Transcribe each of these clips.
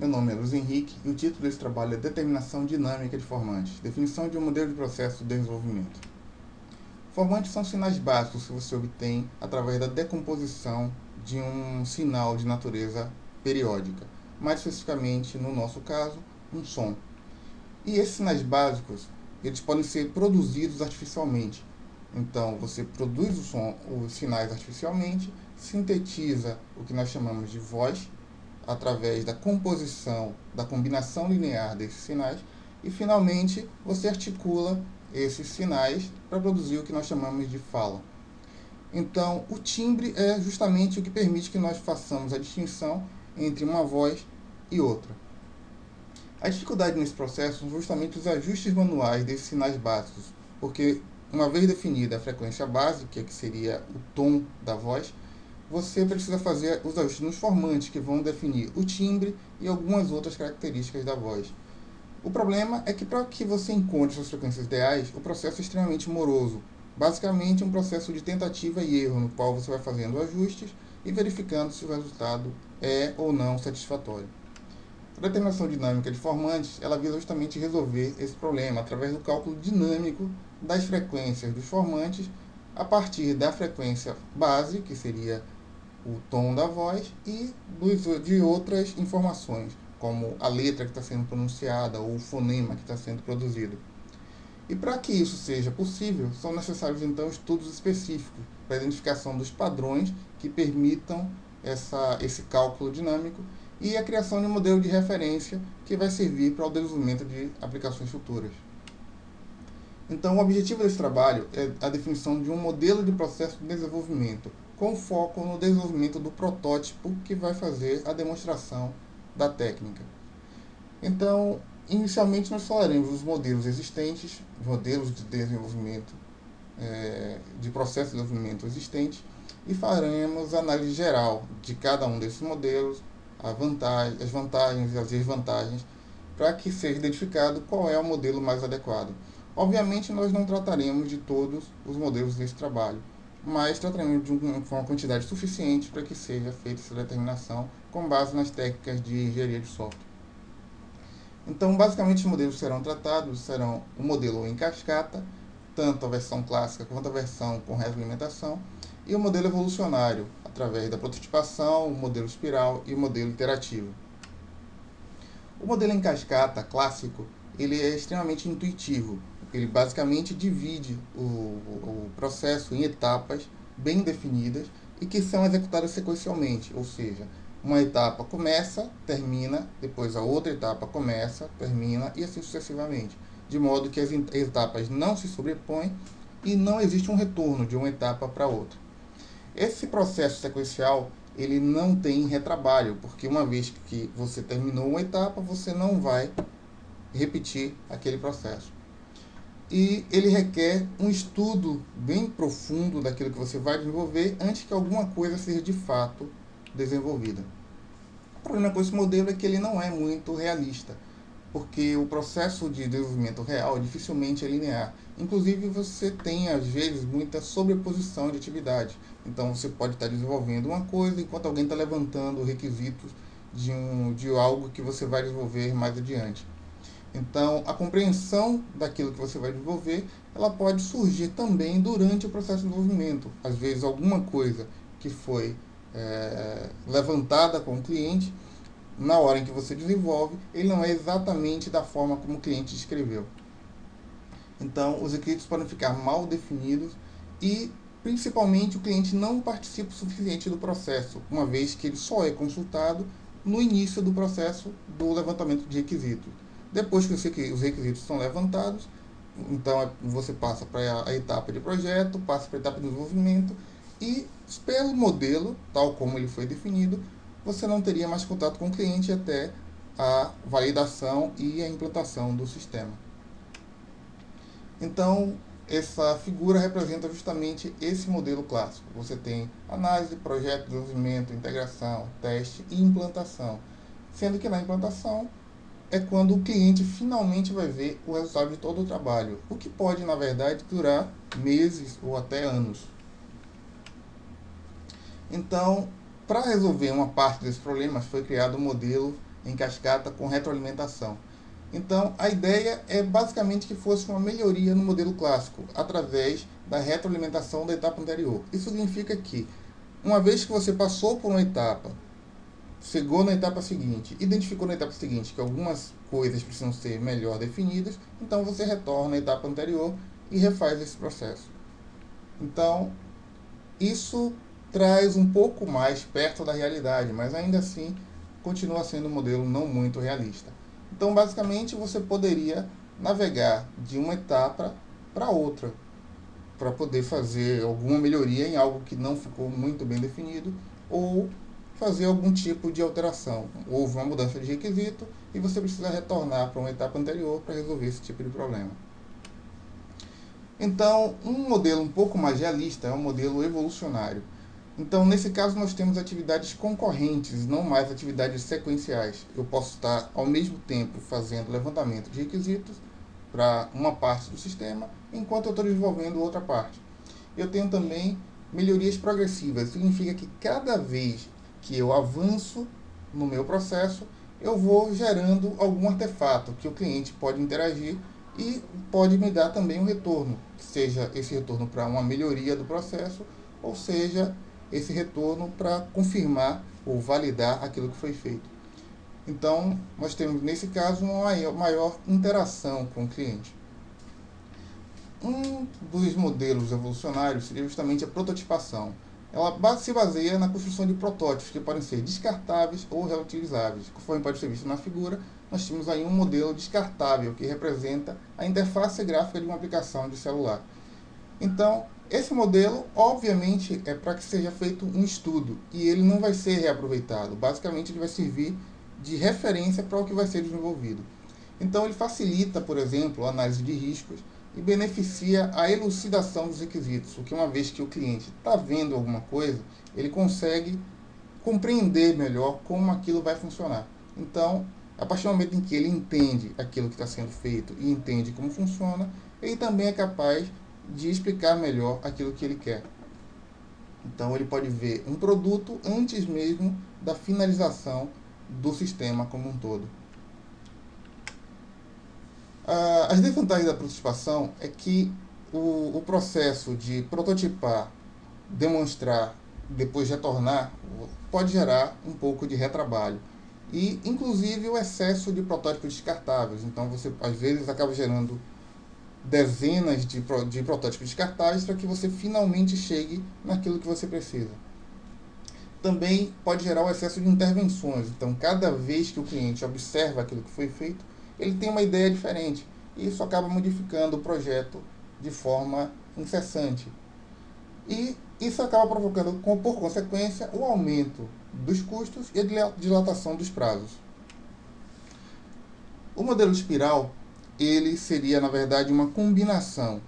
Meu nome é Luiz Henrique e o título desse trabalho é Determinação Dinâmica de Formantes, definição de um modelo de processo de desenvolvimento. Formantes são sinais básicos que você obtém através da decomposição de um sinal de natureza periódica, mais especificamente, no nosso caso, um som. E esses sinais básicos, eles podem ser produzidos artificialmente. Então, você produz os sinais artificialmente, sintetiza o que nós chamamos de voz, através da composição, da combinação linear desses sinais, e finalmente você articula esses sinais para produzir o que nós chamamos de fala. Então, o timbre é justamente o que permite que nós façamos a distinção entre uma voz e outra. A dificuldade nesse processo são justamente os ajustes manuais desses sinais básicos, porque uma vez definida a frequência básica, que seria o tom da voz, você precisa fazer os ajustes nos formantes que vão definir o timbre e algumas outras características da voz. O problema é que para que você encontre suas frequências ideais, o processo é extremamente moroso. Basicamente, um processo de tentativa e erro, no qual você vai fazendo ajustes e verificando se o resultado é ou não satisfatório. A determinação dinâmica de formantes, ela visa justamente resolver esse problema através do cálculo dinâmico das frequências dos formantes a partir da frequência base, que seria o tom da voz, e de outras informações, como a letra que está sendo pronunciada ou o fonema que está sendo produzido. E para que isso seja possível, são necessários então estudos específicos para a identificação dos padrões que permitam esse cálculo dinâmico e a criação de um modelo de referência que vai servir para o desenvolvimento de aplicações futuras. Então, o objetivo desse trabalho é a definição de um modelo de processo de desenvolvimento, com foco no desenvolvimento do protótipo que vai fazer a demonstração da técnica. Então, inicialmente nós falaremos dos modelos existentes, modelos de desenvolvimento, de processo de desenvolvimento existente, e faremos análise geral de cada um desses modelos, as vantagens e as desvantagens, para que seja identificado qual é o modelo mais adequado. Obviamente, nós não trataremos de todos os modelos desse trabalho, mas trataremos de uma quantidade suficiente para que seja feita essa determinação com base nas técnicas de engenharia de software. Então, basicamente, os modelos serão tratados serão o modelo em cascata, tanto a versão clássica quanto a versão com retroalimentação, e o modelo evolucionário, através da prototipação, o modelo espiral e o modelo iterativo. O modelo em cascata clássico, ele é extremamente intuitivo. Ele basicamente divide o processo em etapas bem definidas e que são executadas sequencialmente, ou seja, uma etapa começa, termina, depois a outra etapa começa, termina e assim sucessivamente, de modo que as etapas não se sobrepõem e não existe um retorno de uma etapa para outra. Esse processo sequencial, ele não tem retrabalho, porque uma vez que você terminou uma etapa, você não vai repetir aquele processo. E ele requer um estudo bem profundo daquilo que você vai desenvolver antes que alguma coisa seja de fato desenvolvida. O problema com esse modelo é que ele não é muito realista, porque o processo de desenvolvimento real dificilmente é linear. Inclusive, você tem, às vezes, muita sobreposição de atividades. Então, você pode estar desenvolvendo uma coisa enquanto alguém está levantando requisitos de algo que você vai desenvolver mais adiante. Então, a compreensão daquilo que você vai desenvolver, ela pode surgir também durante o processo de desenvolvimento. Às vezes, alguma coisa que foi levantada com o cliente, na hora em que você desenvolve, ele não é exatamente da forma como o cliente descreveu. Então, os requisitos podem ficar mal definidos e, principalmente, o cliente não participa o suficiente do processo, uma vez que ele só é consultado no início do processo do levantamento de requisitos. Depois que os requisitos são levantados, então você passa para a etapa de projeto, passa para a etapa de desenvolvimento e, pelo modelo, tal como ele foi definido, você não teria mais contato com o cliente até a validação e a implantação do sistema. Então, essa figura representa justamente esse modelo clássico. Você tem análise, projeto, desenvolvimento, integração, teste e implantação. Sendo que na implantação é quando o cliente finalmente vai ver o resultado de todo o trabalho, o que pode, na verdade, durar meses ou até anos. Então, para resolver uma parte desses problemas, foi criado o modelo em cascata com retroalimentação. Então, a ideia é basicamente que fosse uma melhoria no modelo clássico, através da retroalimentação da etapa anterior. Isso significa que, uma vez que você passou por uma etapa, chegou na etapa seguinte, identificou na etapa seguinte que algumas coisas precisam ser melhor definidas, então você retorna à etapa anterior e refaz esse processo. Então, isso traz um pouco mais perto da realidade, mas ainda assim continua sendo um modelo não muito realista. Então, basicamente, você poderia navegar de uma etapa para outra, para poder fazer alguma melhoria em algo que não ficou muito bem definido, ou fazer algum tipo de alteração. Houve uma mudança de requisito e você precisa retornar para uma etapa anterior para resolver esse tipo de problema. Então, um modelo um pouco mais realista é um modelo evolucionário. Então, nesse caso, nós temos atividades concorrentes, não mais atividades sequenciais. Eu posso estar, ao mesmo tempo, fazendo levantamento de requisitos para uma parte do sistema, enquanto eu estou desenvolvendo outra parte. Eu tenho também melhorias progressivas. Significa que cada vez que eu avanço no meu processo, eu vou gerando algum artefato que o cliente pode interagir e pode me dar também um retorno, seja esse retorno para uma melhoria do processo, ou seja, esse retorno para confirmar ou validar aquilo que foi feito. Então, nós temos, nesse caso, uma maior interação com o cliente. Um dos modelos evolucionários seria justamente a prototipação. Ela se baseia na construção de protótipos que podem ser descartáveis ou reutilizáveis. Conforme pode ser visto na figura, nós temos aí um modelo descartável que representa a interface gráfica de uma aplicação de celular. Então, esse modelo, obviamente, é para que seja feito um estudo e ele não vai ser reaproveitado. Basicamente, ele vai servir de referência para o que vai ser desenvolvido. Então, ele facilita, por exemplo, a análise de riscos e beneficia a elucidação dos requisitos, porque uma vez que o cliente está vendo alguma coisa, ele consegue compreender melhor como aquilo vai funcionar. Então, a partir do momento em que ele entende aquilo que está sendo feito e entende como funciona, ele também é capaz de explicar melhor aquilo que ele quer. Então, ele pode ver um produto antes mesmo da finalização do sistema como um todo. As desvantagens da prototipação é que o processo de prototipar, demonstrar, depois retornar, pode gerar um pouco de retrabalho. E, inclusive, o excesso de protótipos descartáveis. Então, você, às vezes, acaba gerando dezenas de protótipos descartáveis para que você finalmente chegue naquilo que você precisa. Também pode gerar o excesso de intervenções. Então, cada vez que o cliente observa aquilo que foi feito, ele tem uma ideia diferente. E isso acaba modificando o projeto de forma incessante. E isso acaba provocando, por consequência, o aumento dos custos e a dilatação dos prazos. O modelo espiral, ele seria, na verdade, uma combinação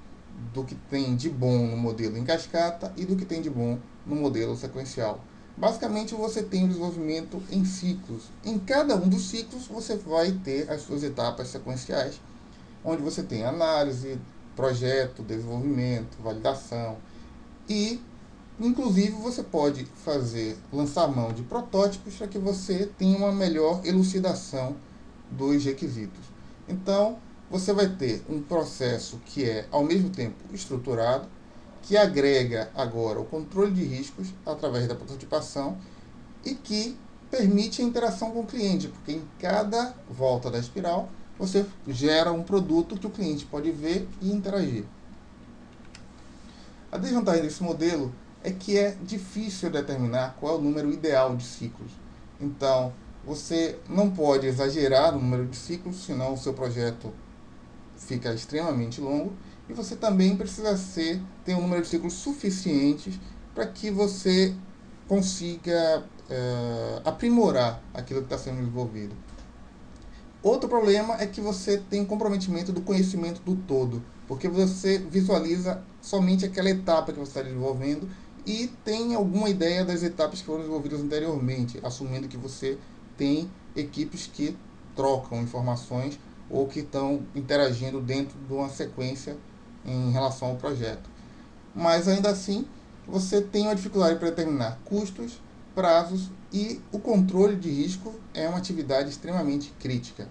do que tem de bom no modelo em cascata e do que tem de bom no modelo sequencial. Basicamente, você tem o desenvolvimento em ciclos. Em cada um dos ciclos, você vai ter as suas etapas sequenciais, onde você tem análise, projeto, desenvolvimento, validação. E, inclusive, você pode lançar mão de protótipos para que você tenha uma melhor elucidação dos requisitos. Então, você vai ter um processo que é, ao mesmo tempo, estruturado, que agrega agora o controle de riscos através da prototipação e que permite a interação com o cliente, porque em cada volta da espiral você gera um produto que o cliente pode ver e interagir. A desvantagem desse modelo é que é difícil determinar qual é o número ideal de ciclos. Então, você não pode exagerar no número de ciclos, senão o seu projeto fica extremamente longo. E você também precisa ter um número de ciclos suficientes para que você consiga aprimorar aquilo que está sendo desenvolvido. Outro problema é que você tem comprometimento do conhecimento do todo, porque você visualiza somente aquela etapa que você está desenvolvendo e tem alguma ideia das etapas que foram desenvolvidas anteriormente, assumindo que você tem equipes que trocam informações ou que estão interagindo dentro de uma sequência em relação ao projeto. Mas ainda assim, você tem uma dificuldade para determinar custos prazos e o controle de risco é uma atividade extremamente crítica.